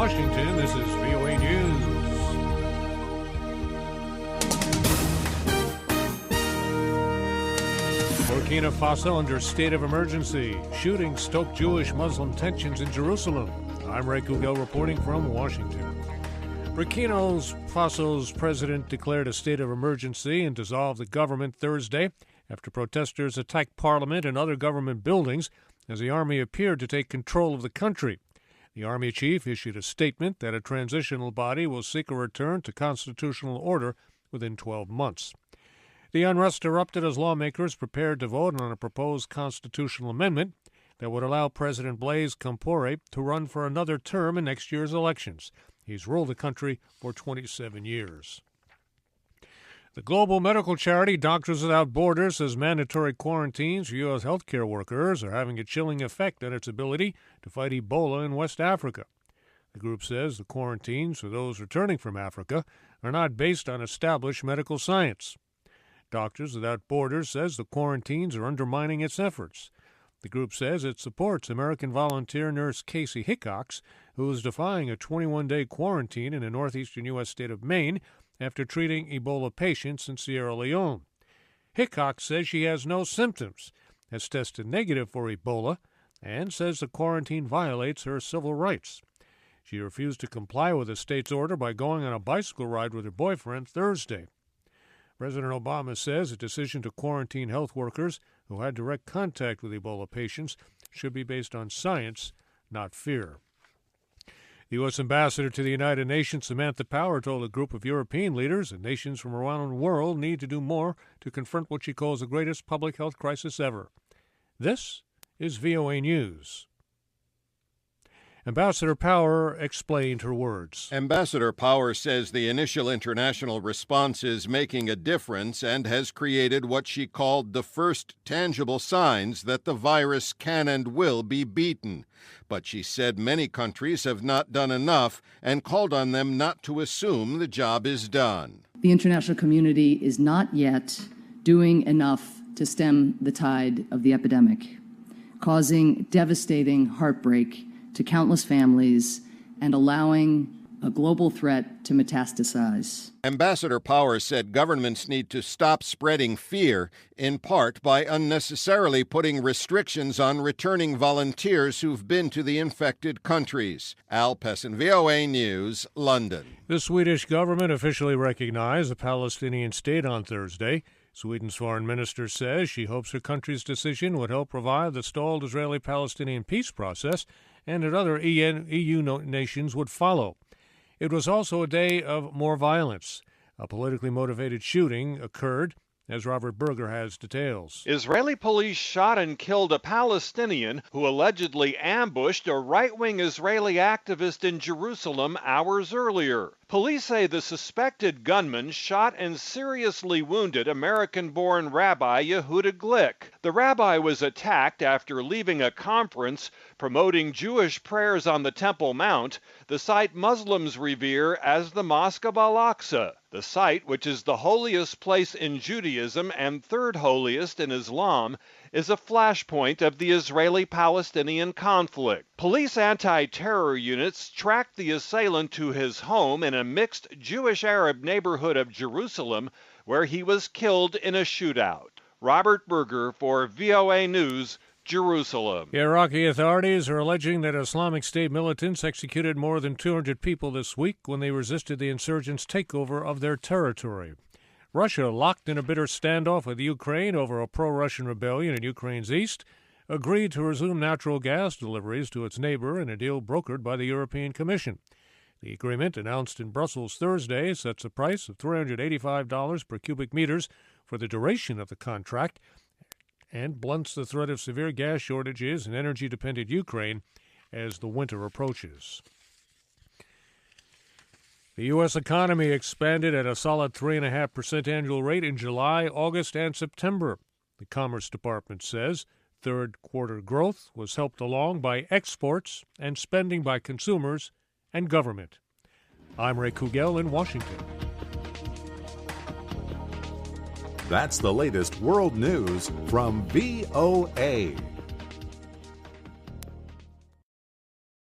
Washington, this is VOA News. Burkina Faso under state of emergency. Shooting stoke Jewish-Muslim tensions in Jerusalem. I'm Ray Kouguell reporting from Washington. Burkina Faso's president declared a state of emergency and dissolved the government Thursday after protesters attacked parliament and other government buildings as the army appeared to take control of the country. The army chief issued a statement that a transitional body will seek a return to constitutional order within 12 months. The unrest erupted as lawmakers prepared to vote on a proposed constitutional amendment that would allow President Blaise Compaore to run for another term in next year's elections. He's ruled the country for 27 years. The global medical charity Doctors Without Borders says mandatory quarantines for U.S. healthcare workers are having a chilling effect on its ability to fight Ebola in West Africa. The group says the quarantines for those returning from Africa are not based on established medical science. Doctors Without Borders says the quarantines are undermining its efforts. The group says it supports American volunteer nurse Casey Hickox, who is defying a 21-day quarantine in the northeastern U.S. state of Maine after treating Ebola patients in Sierra Leone. Hickox says she has no symptoms, has tested negative for Ebola, and says the quarantine violates her civil rights. She refused to comply with the state's order by going on a bicycle ride with her boyfriend Thursday. President Obama says a decision to quarantine health workers who had direct contact with Ebola patients should be based on science, not fear. The U.S. Ambassador to the United Nations, Samantha Power, told a group of European leaders that nations from around the world need to do more to confront what she calls the greatest public health crisis ever. This is VOA News. Ambassador Power explained her words. Ambassador Power says the initial international response is making a difference and has created what she called the first tangible signs that the virus can and will be beaten. But she said many countries have not done enough and called on them not to assume the job is done. The international community is not yet doing enough to stem the tide of the epidemic, causing devastating heartbreak to countless families and allowing a global threat to metastasize. Ambassador Power said governments need to stop spreading fear, in part by unnecessarily putting restrictions on returning volunteers who've been to the infected countries. Al Pessin, VOA News, London. The Swedish government officially recognized the Palestinian state on Thursday. Sweden's foreign minister says she hopes her country's decision would help revive the stalled Israeli-Palestinian peace process and that other EU nations would follow. It was also a day of more violence. A politically motivated shooting occurred, as Robert Berger has details. Israeli police shot and killed a Palestinian who allegedly ambushed a right-wing Israeli activist in Jerusalem hours earlier. Police say the suspected gunman shot and seriously wounded American-born Rabbi Yehuda Glick. The rabbi was attacked after leaving a conference promoting Jewish prayers on the Temple Mount, the site Muslims revere as the Mosque of Al-Aqsa. The site, which is the holiest place in Judaism and third holiest in Islam, is a flashpoint of the Israeli-Palestinian conflict. Police anti-terror units tracked the assailant to his home in a mixed Jewish-Arab neighborhood of Jerusalem, where he was killed in a shootout. Robert Berger for VOA News, Jerusalem. Iraqi authorities are alleging that Islamic State militants executed more than 200 people this week when they resisted the insurgents' takeover of their territory. Russia, locked in a bitter standoff with Ukraine over a pro-Russian rebellion in Ukraine's east, agreed to resume natural gas deliveries to its neighbor in a deal brokered by the European Commission. The agreement, announced in Brussels Thursday, sets a price of $385 per cubic meters for the duration of the contract and blunts the threat of severe gas shortages in energy-dependent Ukraine as the winter approaches. The U.S. economy expanded at a solid 3.5% annual rate in July, August, and September. The Commerce Department says third-quarter growth was helped along by exports and spending by consumers and government. I'm Ray Kouguell in Washington. That's the latest world news from VOA.